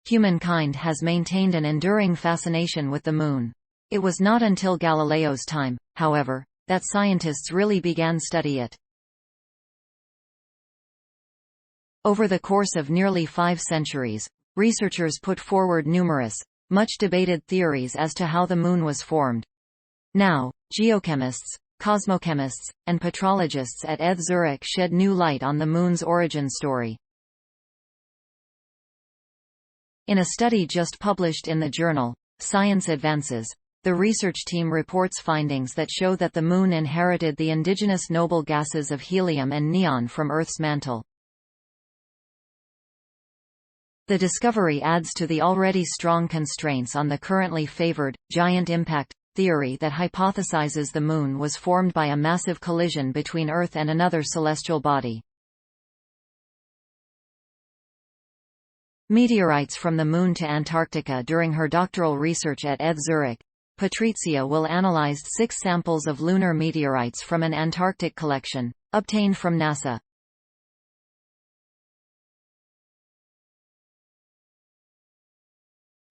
Humankind has maintained an enduring fascination with the Moon. It was not until Galileo's time, however, that scientists really began study it. Over the course of nearly 5 centuries, researchers put forward numerous, much debated theories as to how the Moon was formed. Now, geochemists, cosmochemists, and petrologists at ETH Zurich shed new light on the Moon's origin story. In a study just published in the journal, Science Advances, the research team reports findings that show that the Moon inherited the indigenous noble gases of helium and neon from Earth's mantle. The discovery adds to the already strong constraints on the currently favored, giant impact theory that hypothesizes the Moon was formed by a massive collision between Earth and another celestial body. Meteorites from the Moon to Antarctica. During her doctoral research at ETH Zurich, Patrizia will analyzed 6 samples of lunar meteorites from an Antarctic collection, obtained from NASA.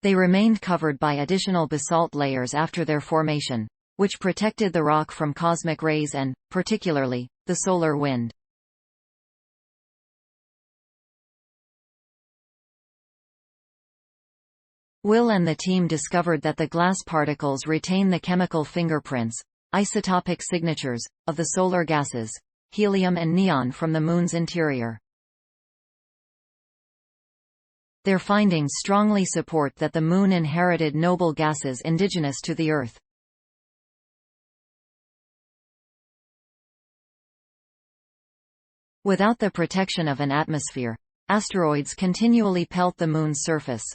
They remained covered by additional basalt layers after their formation, which protected the rock from cosmic rays and, particularly, the solar wind. Will and the team discovered that the glass particles retain the chemical fingerprints, isotopic signatures, of the solar gases, helium and neon from the Moon's interior. Their findings strongly support that the Moon inherited noble gases indigenous to the Earth. Without the protection of an atmosphere, asteroids continually pelt the Moon's surface.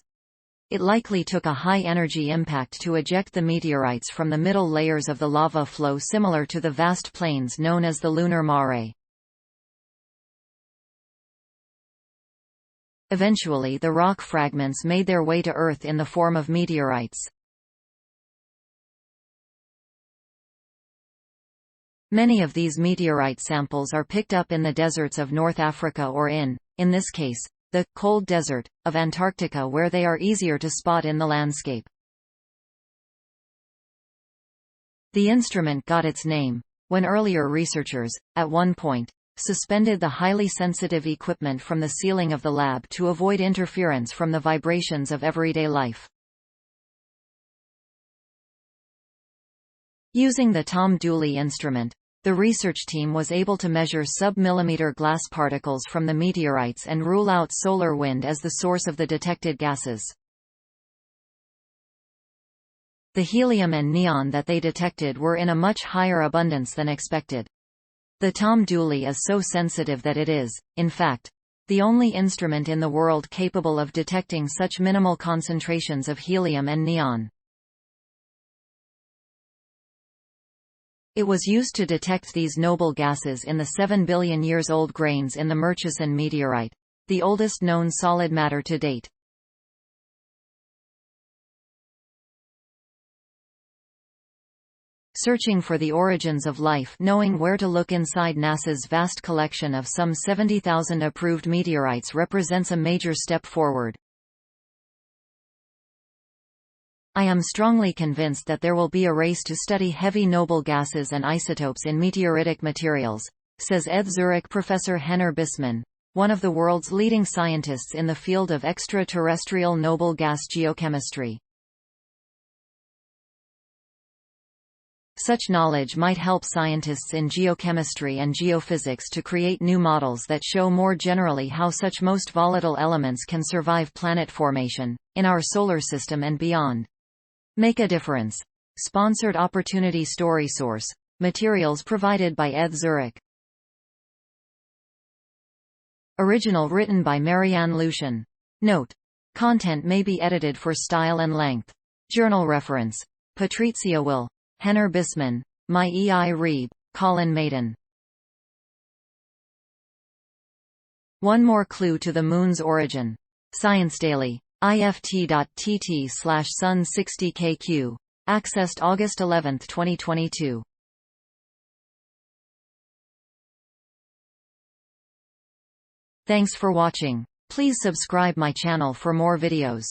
It likely took a high-energy impact to eject the meteorites from the middle layers of the lava flow, similar to the vast plains known as the lunar mare. Eventually the rock fragments made their way to Earth in the form of meteorites. Many of these meteorite samples are picked up in the deserts of North Africa or in this case, the cold desert of Antarctica, where they are easier to spot in the landscape. The instrument got its name when earlier researchers, at one point, suspended the highly sensitive equipment from the ceiling of the lab to avoid interference from the vibrations of everyday life. Using the Tom Dooley instrument, the research team was able to measure sub-millimeter glass particles from the meteorites and rule out solar wind as the source of the detected gases. The helium and neon that they detected were in a much higher abundance than expected. The Tom Dooley is so sensitive that it is, in fact, the only instrument in the world capable of detecting such minimal concentrations of helium and neon. It was used to detect these noble gases in the 7 billion years old grains in the Murchison meteorite, the oldest known solid matter to date. Searching for the origins of life, knowing where to look inside NASA's vast collection of some 70,000 approved meteorites represents a major step forward. I am strongly convinced that there will be a race to study heavy noble gases and isotopes in meteoritic materials, says ETH Zurich professor Henner Bissmann, one of the world's leading scientists in the field of extraterrestrial noble gas geochemistry. Such knowledge might help scientists in geochemistry and geophysics to create new models that show more generally how such most volatile elements can survive planet formation, in our solar system and beyond. Make a difference. Sponsored opportunity. Story source. Materials provided by ETH Zurich. Original written by Marianne Lucien. Note: content may be edited for style and length. Journal reference. Patrizia Will. Henner Bissmann. My E.I. Reeb. Colin Maiden. One more clue to the Moon's origin. Science Daily. ift.tt/sun60kq. Accessed August 11, 2022. Thanks for watching. Please subscribe my channel for more videos.